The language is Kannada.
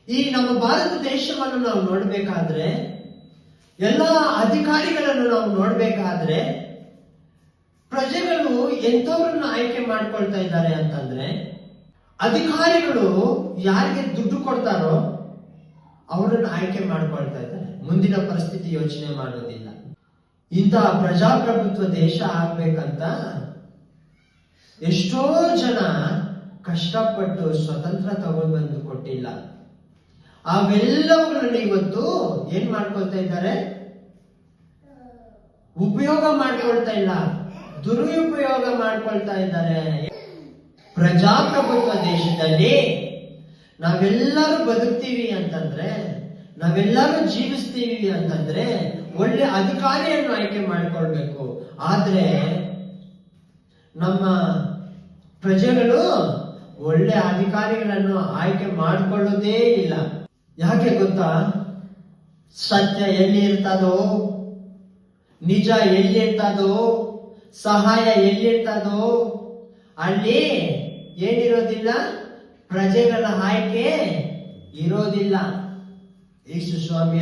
ಈ ನಮ್ಮ ಭಾರತ ದೇಶವನ್ನು ನಾವು ನೋಡಬೇಕಾದ್ರೆ, ಎಲ್ಲ ಅಧಿಕಾರಿಗಳನ್ನು ನಾವು ನೋಡಬೇಕಾದ್ರೆ, ಪ್ರಜೆಗಳು ಎಂಥವ್ರನ್ನ ಆಯ್ಕೆ ಮಾಡ್ಕೊಳ್ತಾ ಇದ್ದಾರೆ ಅಂತಂದ್ರೆ, ಅಧಿಕಾರಿಗಳು ಯಾರಿಗೆ ದುಡ್ಡು ಕೊಡ್ತಾರೋ ಅವರನ್ನು ಆಯ್ಕೆ ಮಾಡ್ಕೊಳ್ತಾ ಇದ್ದಾರೆ. ಮುಂದಿನ ಪರಿಸ್ಥಿತಿ ಯೋಚನೆ ಮಾಡೋದಿಲ್ಲ. ಇಂತಹ ಪ್ರಜಾಪ್ರಭುತ್ವ ದೇಶ ಆಗ್ಬೇಕಂತ ಎಷ್ಟೋ ಜನ ಕಷ್ಟಪಟ್ಟು ಸ್ವತಂತ್ರ ತಗೊಂಡ್ಬಂದು ಕೊಟ್ಟಿಲ್ಲ. ಅವೆಲ್ಲವುಗಳನ್ನು ಇವತ್ತು ಏನ್ ಮಾಡ್ಕೊಳ್ತಾ ಇದ್ದಾರೆ? ಉಪಯೋಗ ಮಾಡ್ಕೊಳ್ತಾ ಇಲ್ಲ, ದುರುಪಯೋಗ ಮಾಡ್ಕೊಳ್ತಾ ಇದ್ದಾರೆ. ಪ್ರಜಾಪ್ರಭುತ್ವ ದೇಶದಲ್ಲಿ ನಾವೆಲ್ಲರೂ ಬದುಕ್ತೀವಿ ಅಂತಂದ್ರೆ, ನಾವೆಲ್ಲರೂ ಜೀವಿಸ್ತೀವಿ ಅಂತಂದ್ರೆ ಒಳ್ಳೆ ಅಧಿಕಾರಿಯನ್ನು ಆಯ್ಕೆ ಮಾಡಿಕೊಳ್ಬೇಕು. ಆದ್ರೆ ನಮ್ಮ ಪ್ರಜೆಗಳು ಒಳ್ಳೆ ಅಧಿಕಾರಿಗಳನ್ನು ಆಯ್ಕೆ ಮಾಡಿಕೊಳ್ಳೋದೇ ಇಲ್ಲ. ಯಾಕೆ ಗೊತ್ತಾ? ಸತ್ಯ ಎಲ್ಲಿ ಇರ್ತದೋ, ನಿಜ ಎಲ್ಲಿ ಇರ್ತದೋ, ಸಹಾಯ ಎಲ್ಲಿರ್ತದೋ ಅಲ್ಲಿ ಏನಿರೋದಿಲ್ಲ, ಪ್ರಜೆಗಳ ಆಯ್ಕೆ ಇರೋದಿಲ್ಲ. ಯೇಸು ಸ್ವಾಮಿ